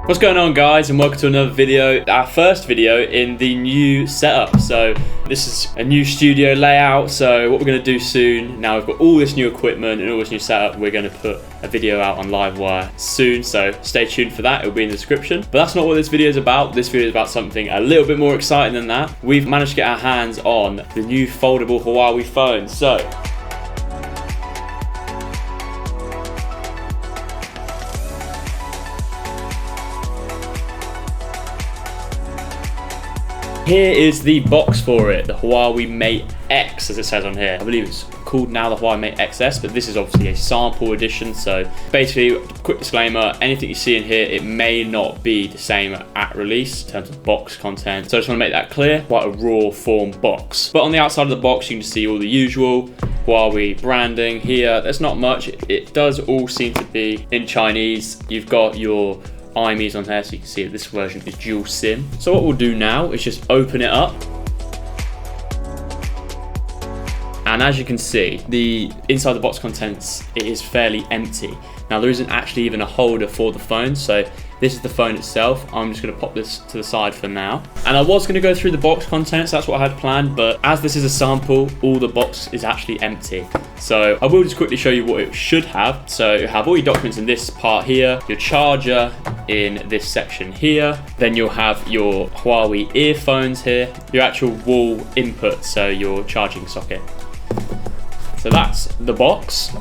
What's going on, guys, and welcome to another video, our first video in the new setup. So this is a new studio layout. So what we're going to do soon, now we've got all this new equipment and all this new setup, we're going to put a video out on Livewire soon, so stay tuned for that. It'll be in the description. But that's not what this video is about. This video is about something a little bit more exciting than that. We've managed to get our hands on the new foldable Huawei phone. So here is the box for it, the Huawei Mate X, as it says on here. I believe it's called now the Huawei Mate XS, but this is obviously a sample edition. So basically, quick disclaimer, anything you see in here, it may not be the same at release in terms of box content. So I just want to make that clear, quite a raw form box. But on the outside of the box, you can see all the usual Huawei branding here. There's not much. It does all seem to be in Chinese. You've got your IMEIs on there, so you can see that this version is dual SIM. So what we'll do now is just open it up. And as you can see, the inside the box contents, it is fairly empty. Now there isn't actually even a holder for the phone, so this is the phone itself. I'm just going to pop this to the side for now. And I was going to go through the box contents, that's what I had planned, but as this is a sample, all the box is actually empty. So I will just quickly show you what it should have. So you have all your documents in this part here, your charger in this section here, then you'll have your Huawei earphones here, your actual wall input, so your charging socket. So that's the box.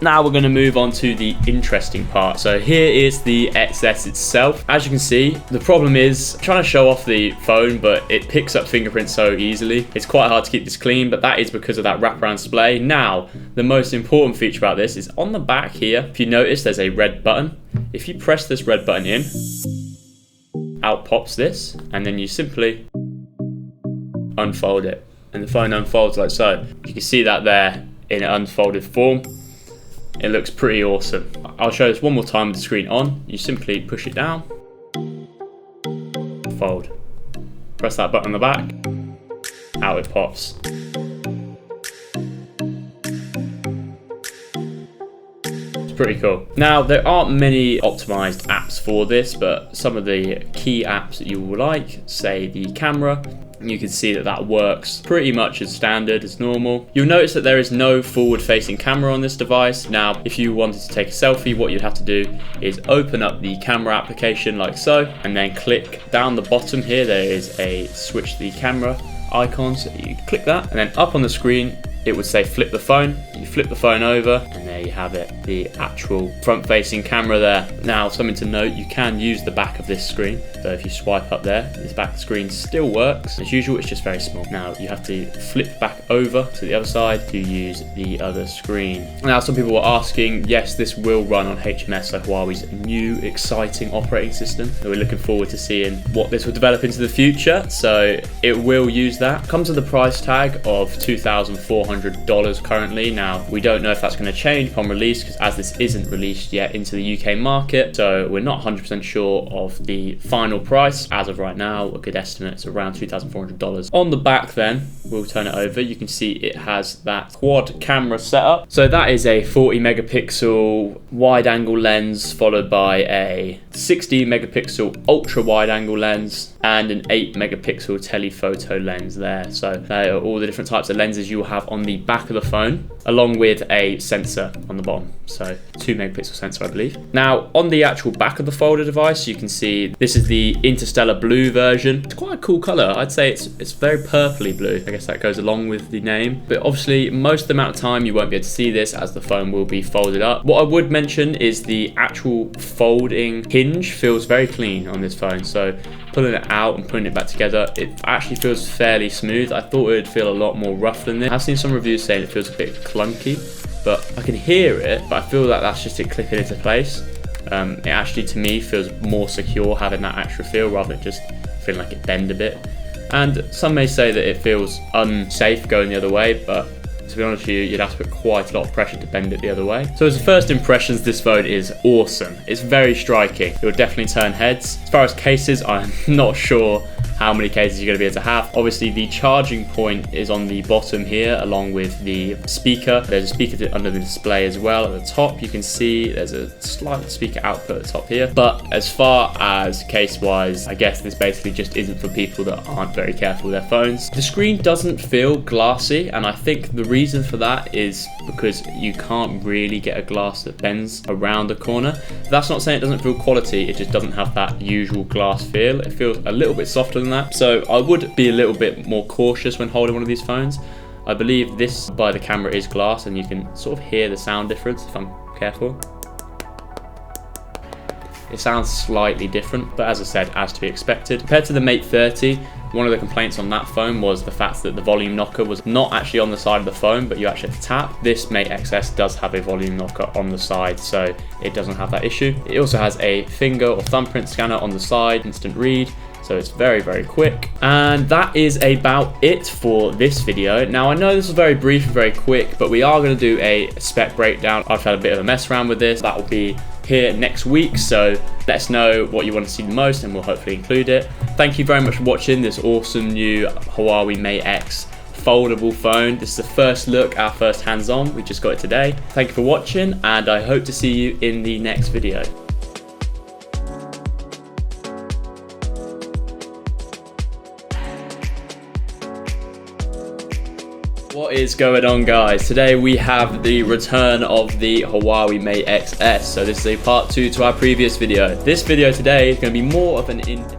Now we're going to move on to the interesting part. So here is the XS itself. As you can see, the problem is trying to show off the phone, but it picks up fingerprints so easily. It's quite hard to keep this clean, but that is because of that wraparound display. Now, the most important feature about this is on the back here, if you notice, there's a red button. If you press this red button in, out pops this, and then you simply unfold it. And the phone unfolds like so. You can see that there in an unfolded form. It looks pretty awesome. I'll show this one more time with the screen on. You simply push it down, fold. Press that button on the back, out it pops. It's pretty cool. Now, there aren't many optimized apps for this, but some of the key apps that you will like, say the camera, you can see that that works pretty much as standard, as normal. You'll notice that there is no forward-facing camera on this device. Now, if you wanted to take a selfie, what you'd have to do is open up the camera application like so, and then click down the bottom here. There is a switch the camera icon, so you click that, and then up on the screen, it would say flip the phone. You flip the phone over, and there you have it, the actual front-facing camera there. Now, something to note, you can use the back of this screen. So if you swipe up there, this back screen still works. As usual, it's just very small. Now, you have to flip back over to the other side to use the other screen. Now, some people were asking, yes, this will run on HMS, so Huawei's new exciting operating system. So we're looking forward to seeing what this will develop into the future. So it will use that. Comes with a price tag of $2,400 currently. Now, we don't know if that's going to change upon release, because as this isn't released yet into the UK market, so we're not 100% sure of the final price. As of right now, a good estimate is around $2,400. On the back then, we'll turn it over, you can see it has that quad camera setup. So that is a 40 megapixel wide angle lens, followed by a 60 megapixel ultra wide angle lens, and an 8 megapixel telephoto lens there. So they are all the different types of lenses you will have on the back of the phone, along with a sensor on the bottom. So 2 megapixel sensor, I believe. Now, on the actual back of the folder device, you can see this is the interstellar blue version. It's quite a cool color. I'd say it's very purpley blue. I guess that goes along with the name. But obviously, most of the amount of time you won't be able to see this, as the phone will be folded up. What I would mention is the actual folding hinge feels very clean on this phone. So pulling it out and putting it back together, it actually feels fairly smooth. I thought it would feel a lot more rough than this. I've seen some reviews saying it feels a bit clunky, but I can hear it, but I feel like that's just it clipping into place. It actually, to me, feels more secure having that extra feel rather than just feeling like it bend a bit. And some may say that it feels unsafe going the other way, but to be honest with you, you'd have to put quite a lot of pressure to bend it the other way. So as first impressions, this phone is awesome. It's very striking. It will definitely turn heads. As far as cases, I'm not sure how many cases you're going to be able to have. Obviously, the charging point is on the bottom here, along with the speaker. There's a speaker under the display as well. At the top, you can see there's a slight speaker output at the top here. But as far as case-wise, I guess this basically just isn't for people that aren't very careful with their phones. The screen doesn't feel glassy, and I think the reason for that is because you can't really get a glass that bends around the corner. That's not saying it doesn't feel quality, it just doesn't have that usual glass feel. It feels a little bit softer than that. So I would be a little bit more cautious when holding one of these phones. I believe this by the camera is glass, and you can sort of hear the sound difference if I'm careful. It sounds slightly different, but as I said, as to be expected. Compared to the Mate 30, one of the complaints on that phone was the fact that the volume knocker was not actually on the side of the phone, but you actually have to tap. This Mate XS does have a volume knocker on the side, so it doesn't have that issue. It also has a finger or thumbprint scanner on the side, instant read, so it's very, very quick. And that is about it for this video. Now, I know this was very brief and very quick, but we are going to do a spec breakdown. I've had a bit of a mess around with this. That will be here next week, so let us know what you want to see the most and we'll hopefully include it. Thank you very much for watching this awesome new Huawei Mate X foldable phone. This is the first look, our first hands-on. We just got it today. Thank you for watching, and I hope to see you in the next video. What is going on, guys? Today we have the return of the Huawei Mate XS. So this is a part 2 to our previous video. This video today is going to be more of an in-depth